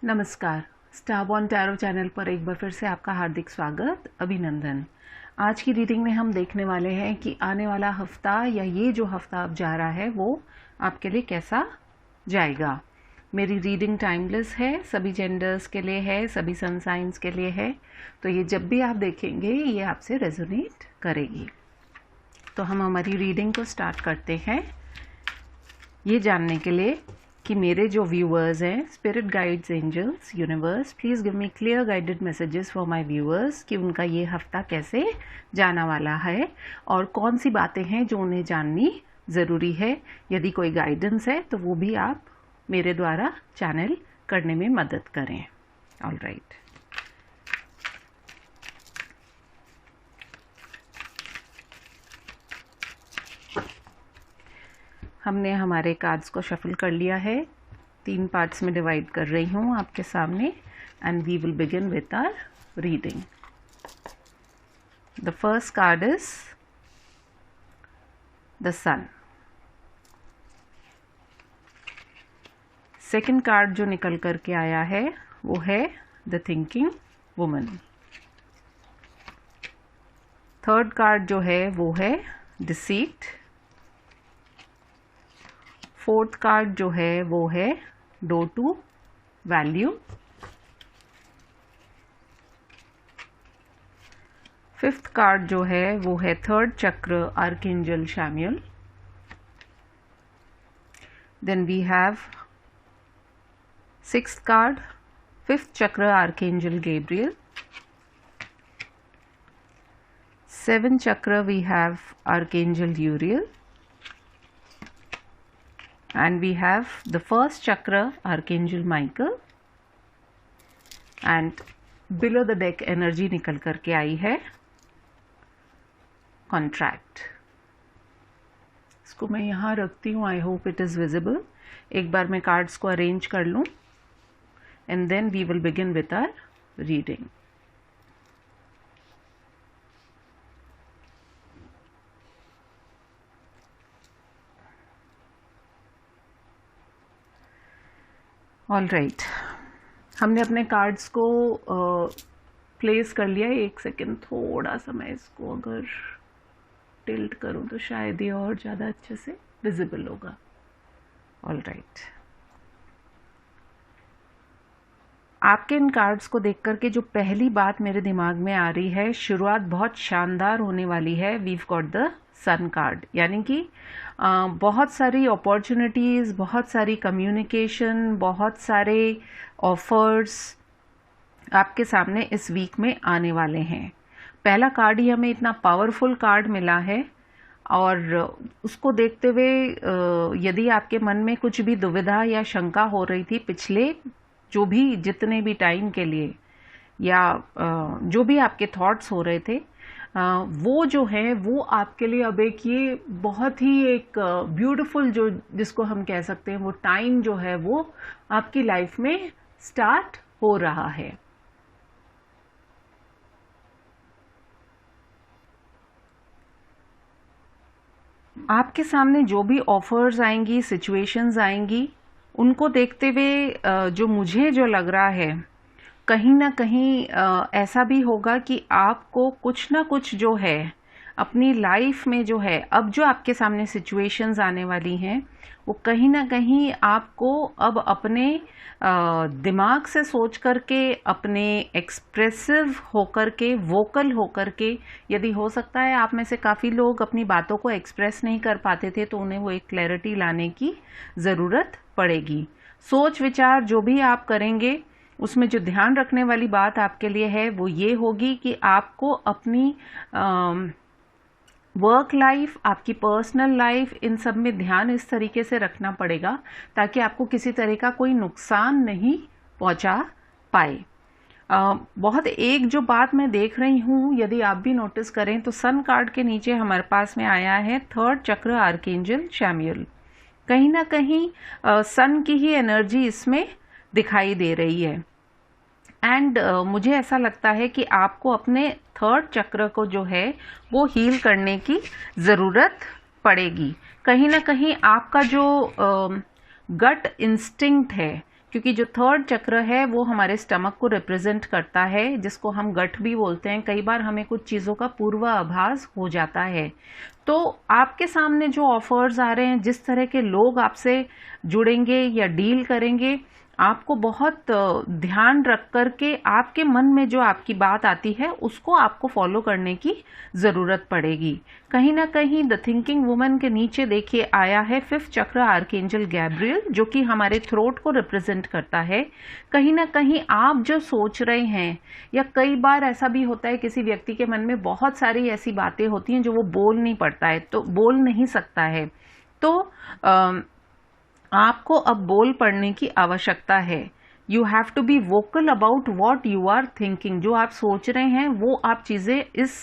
नमस्कार। स्टारबॉर्न tarot channel पर एक बार फिर से आपका हार्दिक स्वागत, अभिनंदन। आज की रीडिंग में हम देखने वाले हैं कि आने वाला हफ्ता या ये जो हफ्ता अब जा रहा है वो आपके लिए कैसा जाएगा। मेरी रीडिंग टाइमलेस है, सभी जेंडर्स के लिए है, सभी सन साइंस के लिए है, तो ये जब भी आप देखेंगे ये आपसे रेजोनेट करेगी। तो हम हमारी रीडिंग को स्टार्ट करते हैं ये जानने के लिए कि मेरे जो व्यूअर्स हैं, spirit guides, angels, universe, please give me clear guided messages for my viewers कि उनका ये हफ्ता कैसे जाना वाला है और कौन सी बातें हैं जो उन्हें जाननी ज़रूरी है। यदि कोई गाइडेंस है तो वो भी आप मेरे द्वारा चैनल करने में मदद करें। All right. हमने हमारे कार्ड्स को शफल कर लिया है, 3 पार्ट्स में डिवाइड कर रही हूँ आपके सामने, and we will begin with our reading. The first card is the sun. Second card जो निकल करके आया है वो है the thinking woman. Third card जो है वो है डिसीट। फोर्थ कार्ड जो है वो है door to value. Fifth card जो है वो है third chakra, archangel Chamuel. Then we have sixth card, fifth chakra, archangel Gabriel. Seventh chakra we have archangel Uriel. And we have the first chakra, Archangel Michael, and below the deck energy निकल करके आई है contract। इसको मैं यहाँ रखती हूँ, I hope it is visible. एक बार मैं कार्ड्स को अरेंज कर लूँ and then we will begin with our reading. All right, हमने अपने कार्ड्स को प्लेस कर लिया है। एक सेकेंड, थोड़ा सा मैं इसको अगर टिल्ट करूं तो शायद ये और ज़्यादा अच्छे से विजिबल होगा। ऑल राइट, आपके इन कार्ड्स को देख करके जो पहली बात मेरे दिमाग में आ रही है, शुरुआत बहुत शानदार होने वाली है। We've got the sun card, यानी कि बहुत सारी अपॉर्चुनिटीज़, बहुत सारी कम्युनिकेशन, बहुत सारे ऑफर्स आपके सामने इस वीक में आने वाले हैं। पहला कार्ड ही हमें इतना पावरफुल कार्ड मिला है और उसको देखते हुए यदि आपके मन में कुछ भी दुविधा या शंका हो रही थी पिछले जितने भी टाइम के लिए, या जो भी आपके थॉट्स हो रहे थे, वो जो है वो आपके लिए अब एक ये बहुत ही एक ब्यूटीफुल जो जिसको हम कह सकते हैं वो टाइम जो है वो आपकी लाइफ में स्टार्ट हो रहा है। आपके सामने जो भी ऑफर्स आएंगी, सिचुएशंस आएंगी, उनको देखते हुए जो मुझे लग रहा है, कहीं ना कहीं ऐसा भी होगा कि आपको कुछ ना कुछ जो है अपनी लाइफ में जो है, अब जो आपके सामने सिचुएशंस आने वाली हैं, वो कहीं ना कहीं आपको अब अपने दिमाग से सोच करके, अपने एक्सप्रेसिव होकर के, वोकल होकर के, यदि हो सकता है आप में से काफ़ी लोग अपनी बातों को एक्सप्रेस नहीं कर पाते थे, तो उन्हें वो एक क्लैरिटी लाने की ज़रूरत पड़ेगी। सोच विचार जो भी आप करेंगे उसमें जो ध्यान रखने वाली बात आपके लिए है वो ये होगी कि आपको अपनी वर्क लाइफ, आपकी पर्सनल लाइफ, इन सब में ध्यान इस तरीके से रखना पड़ेगा ताकि आपको किसी तरह का कोई नुकसान नहीं पहुंचा पाए। बहुत एक जो बात मैं देख रही हूँ, यदि आप भी नोटिस करें तो सन कार्ड के नीचे हमारे पास में आया है थर्ड चक्र, आर्कएंजल शैम्युएल। कहीं ना कहीं सन की ही एनर्जी इसमें दिखाई दे रही है। एंड मुझे ऐसा लगता है कि आपको अपने थर्ड चक्र को जो है वो हील करने की ज़रूरत पड़ेगी। कहीं ना कहीं आपका जो गट इंस्टिंक्ट है क्योंकि जो थर्ड चक्र है वो हमारे स्टमक को रिप्रेजेंट करता है, जिसको हम गट भी बोलते हैं। कई बार हमें कुछ चीज़ों का पूर्वाभास हो जाता है। तो आपके सामने जो ऑफर्स आ रहे हैं, जिस तरह के लोग आपसे जुड़ेंगे या डील करेंगे, आपको बहुत ध्यान रख करके आपके मन में जो आपकी बात आती है उसको आपको फॉलो करने की ज़रूरत पड़ेगी। कहीं ना कहीं द थिंकिंग वुमन के नीचे देखिए आया है फिफ्थ चक्र आर्कएंजल गैब्रियल, जो कि हमारे थ्रोट को रिप्रेजेंट करता है। कहीं ना कहीं आप जो सोच रहे हैं, या कई बार ऐसा भी होता है किसी व्यक्ति के मन में बहुत सारी ऐसी बातें होती हैं जो वो बोल नहीं पड़ता है, तो बोल नहीं सकता है, तो आपको अब बोल पड़ने की आवश्यकता है। You have to be vocal about what you are thinking. जो आप सोच रहे हैं वो आप चीज़ें इस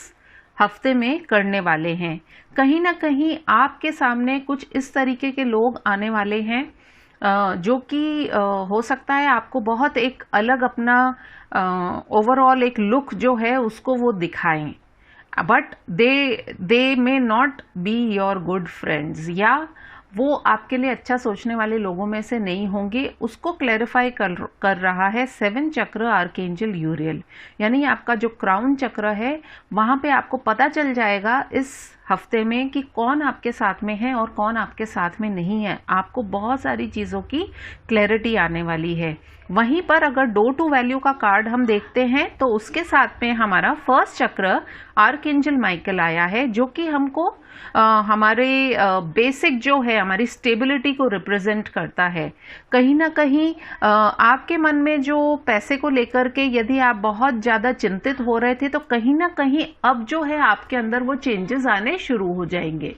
हफ्ते में करने वाले हैं। कहीं ना कहीं आपके सामने कुछ इस तरीके के लोग आने वाले हैं जो कि हो सकता है आपको बहुत एक अलग अपना ओवरऑल एक लुक जो है उसको वो दिखाएं, but they may not be your good friends, या वो आपके लिए अच्छा सोचने वाले लोगों में से नहीं होंगे। उसको क्लैरिफाई कर रहा है सेवन चक्र आर्कएंजल यूरियल। यानी आपका जो क्राउन चक्र है वहाँ पे आपको पता चल जाएगा इस हफ्ते में कि कौन आपके साथ में है और कौन आपके साथ में नहीं है। आपको बहुत सारी चीज़ों की क्लैरिटी आने वाली है। वहीं पर अगर डोर टू वैल्यू का कार्ड हम देखते हैं तो उसके साथ में हमारा फर्स्ट चक्र आर्कएंजल माइकल आया है, जो कि हमको हमारे बेसिक जो है हमारी स्टेबिलिटी को रिप्रेजेंट करता है। कहीं ना कहीं आपके मन में जो पैसे को लेकर के यदि आप बहुत ज़्यादा चिंतित हो रहे थे, तो कहीं ना कहीं अब जो है आपके अंदर वो चेंजेस आने शुरू हो जाएंगे।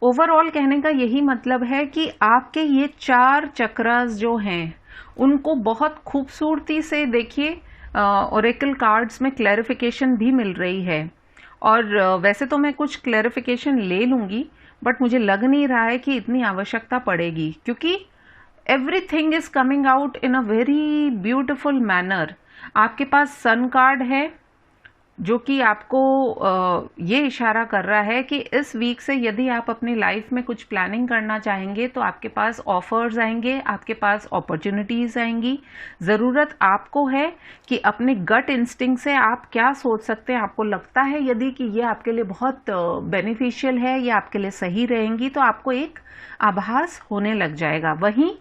ओवरऑल कहने का यही मतलब है कि आपके ये चार चक्रास जो हैं उनको बहुत खूबसूरती से देखिए ओरेकल कार्ड्स में क्लैरिफिकेशन भी मिल रही है। और वैसे तो मैं कुछ क्लैरिफिकेशन ले लूँगी, बट मुझे लग नहीं रहा है कि इतनी आवश्यकता पड़ेगी, क्योंकि everything is coming out in a very beautiful manner. आपके पास सन कार्ड है जो कि आपको ये इशारा कर रहा है कि इस वीक से यदि आप अपनी लाइफ में कुछ प्लानिंग करना चाहेंगे तो आपके पास ऑफर्स आएंगे, आपके पास अपॉर्चुनिटीज़ आएंगी। ज़रूरत आपको है कि अपने गट इंस्टिंक्ट से आप क्या सोच सकते हैं। आपको लगता है यदि कि ये आपके लिए बहुत बेनिफिशियल है या आपके लिए सही रहेंगी, तो आपको एक आभास होने लग जाएगा। वहीं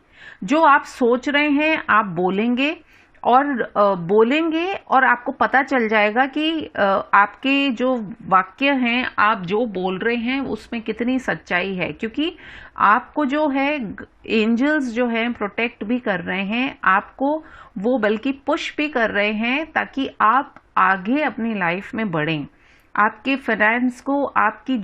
जो आप सोच रहे हैं आप बोलेंगे और आपको पता चल जाएगा कि आपके जो वाक्य हैं, आप जो बोल रहे हैं उसमें कितनी सच्चाई है, क्योंकि आपको जो है एंजल्स जो हैं प्रोटेक्ट भी कर रहे हैं आपको, वो बल्कि पुश भी कर रहे हैं ताकि आप आगे अपनी लाइफ में बढ़ें। आपके फाइनेंस को, आपकी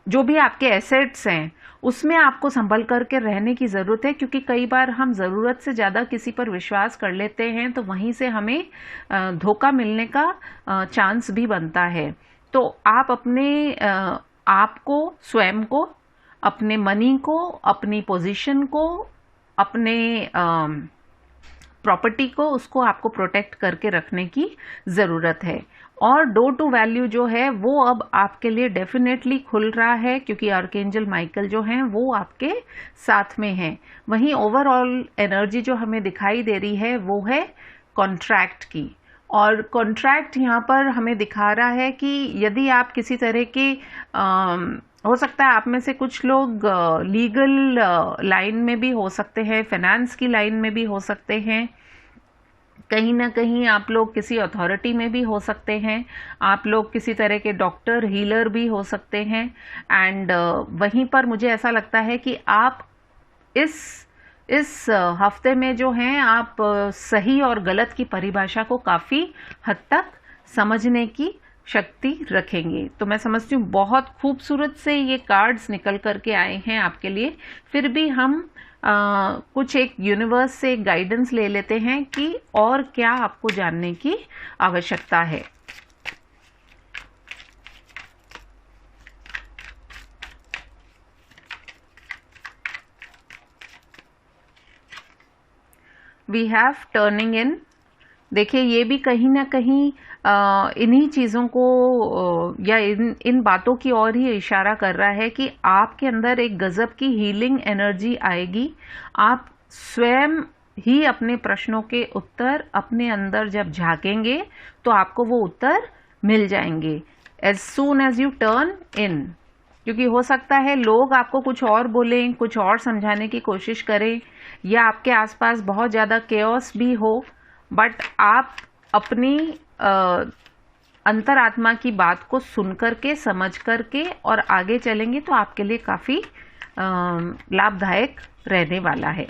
जो भी आपके एसेट्स हैं उसमें आपको संभल करके रहने की ज़रूरत है, क्योंकि कई बार हम ज़रूरत से ज़्यादा किसी पर विश्वास कर लेते हैं तो वहीं से हमें धोखा मिलने का चांस भी बनता है। तो आप अपने आप को, स्वयं को, अपने मनी को, अपनी पोजीशन को, अपने प्रॉपर्टी को, उसको आपको प्रोटेक्ट करके रखने की ज़रूरत है। और डोर टू वैल्यू जो है वो अब आपके लिए डेफिनेटली खुल रहा है, क्योंकि आर्कएंजल माइकल जो हैं वो आपके साथ में हैं। वहीं ओवरऑल एनर्जी जो हमें दिखाई दे रही है वो है कॉन्ट्रैक्ट की, और कॉन्ट्रैक्ट यहाँ पर हमें दिखा रहा है कि यदि आप किसी तरह के हो सकता है आप में से कुछ लोग लीगल लाइन में भी हो सकते हैं, फाइनेंस की लाइन में भी हो सकते हैं, कहीं ना कहीं आप लोग किसी अथॉरिटी में भी हो सकते हैं, आप लोग किसी तरह के डॉक्टर, हीलर भी हो सकते हैं। एंड वहीं पर मुझे ऐसा लगता है कि आप इस हफ्ते में जो हैं आप सही और गलत की परिभाषा को काफ़ी हद तक समझने की शक्ति रखेंगे। तो मैं समझती हूँ बहुत खूबसूरत से ये कार्ड्स निकल करके आए हैं आपके लिए। फिर भी हम कुछ एक यूनिवर्स से गाइडेंस ले लेते हैं कि और क्या आपको जानने की आवश्यकता है। We have turning in, देखिए ये भी कहीं ना कहीं इन्हीं चीज़ों को या इन बातों की ओर ही इशारा कर रहा है कि आपके अंदर एक गजब की हीलिंग एनर्जी आएगी। आप स्वयं ही अपने प्रश्नों के उत्तर अपने अंदर जब झांकेंगे तो आपको वो उत्तर मिल जाएंगे as soon as you turn in. क्योंकि हो सकता है लोग आपको कुछ और बोलें, कुछ और समझाने की कोशिश करें, या आपके आसपास बहुत ज़्यादा केओस भी हो, बट आप अपनी अंतरात्मा की बात को सुन करके, समझ करके और आगे चलेंगे तो आपके लिए काफ़ी लाभदायक रहने वाला है।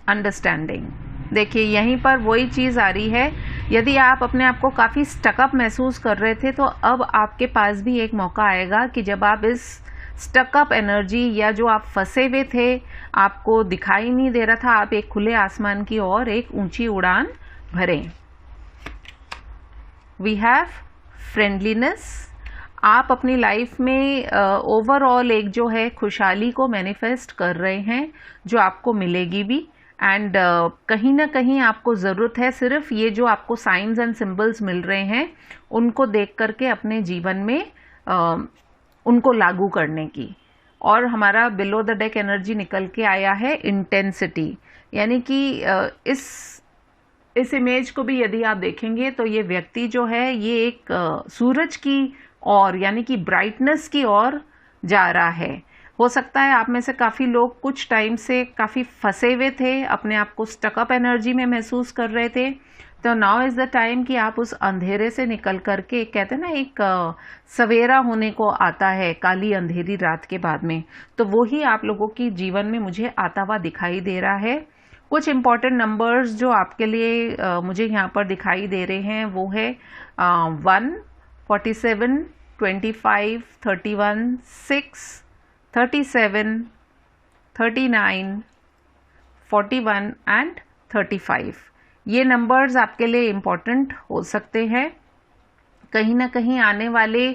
अंडरस्टैंडिंग, देखिए यहीं पर वही चीज़ आ रही है। यदि आप अपने आप को काफ़ी स्टकअप महसूस कर रहे थे तो अब आपके पास भी एक मौका आएगा कि जब आप इस स्टकअप एनर्जी या जो आप फंसे हुए थे, आपको दिखाई नहीं दे रहा था, आप एक खुले आसमान की ओर एक ऊंची उड़ान भरें। We have friendliness. आप अपनी लाइफ में ओवरऑल एक जो है खुशहाली को मैनिफेस्ट कर रहे हैं जो आपको मिलेगी भी। एंड कहीं ना कहीं आपको ज़रूरत है सिर्फ ये जो आपको साइंस एंड सिंबल्स मिल रहे हैं उनको देख करके अपने जीवन में उनको लागू करने की। और हमारा बिलो द डेक एनर्जी निकल के आया है इंटेंसिटी, यानी कि इस इमेज को भी यदि आप देखेंगे तो ये व्यक्ति जो है ये एक सूरज की ओर यानी कि ब्राइटनेस की ओर जा रहा है। हो सकता है आप में से काफ़ी लोग कुछ टाइम से काफ़ी फंसे हुए थे, अपने आप को स्टकअप एनर्जी में महसूस कर रहे थे। तो नाउ इज़ द टाइम कि आप उस अंधेरे से निकल करके, कहते हैं ना एक सवेरा होने को आता है काली अंधेरी रात के बाद में, तो वो ही आप लोगों की जीवन में मुझे आता हुआ दिखाई दे रहा है। कुछ इम्पॉर्टेंट नंबर्स जो आपके लिए मुझे यहाँ पर दिखाई दे रहे हैं वो है 1, 47, 25, 31, 6, 37, 39, 41 एंड 35। ये नंबर्स आपके लिए इम्पॉर्टेंट हो सकते हैं। कहीं ना कहीं आने वाले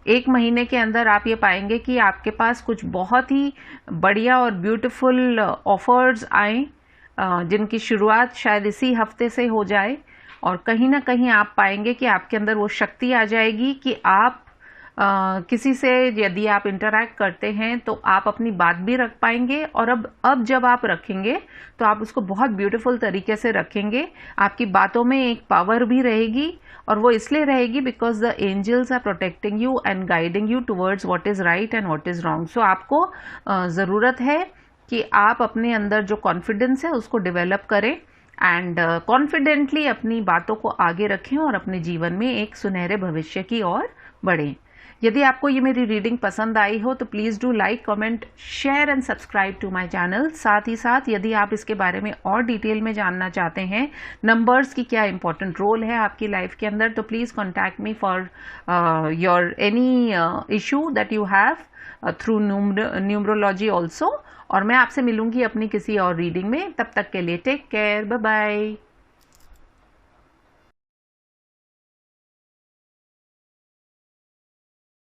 एक महीने के अंदर आप ये पाएंगे कि आपके पास कुछ बहुत ही बढ़िया और ब्यूटीफुल ऑफर्स आए जिनकी शुरुआत शायद इसी हफ्ते से हो जाए। और कहीं ना कहीं आप पाएंगे कि आपके अंदर वो शक्ति आ जाएगी कि आप किसी से यदि आप इंटरैक्ट करते हैं तो आप अपनी बात भी रख पाएंगे। और अब जब आप रखेंगे तो आप उसको बहुत ब्यूटीफुल तरीके से रखेंगे। आपकी बातों में एक पावर भी रहेगी, और वो इसलिए रहेगी because the angels are protecting you and guiding you towards what is right and what is wrong. So आपको ज़रूरत है कि आप अपने अंदर जो कॉन्फिडेंस है उसको डेवलप करें एंड कॉन्फिडेंटली अपनी बातों को आगे रखें और अपने जीवन में एक सुनहरे भविष्य की ओर बढ़ें। यदि आपको ये मेरी रीडिंग पसंद आई हो तो please do like, comment, share and subscribe to my channel. साथ ही साथ यदि आप इसके बारे में और डिटेल में जानना चाहते हैं, नंबर्स की क्या इंपॉर्टेंट रोल है आपकी लाइफ के अंदर, तो please contact me for your any issue that you have through numerology also. और मैं आपसे मिलूंगी अपनी किसी और रीडिंग में। तब तक के लिए टेक केयर, बाय बाय।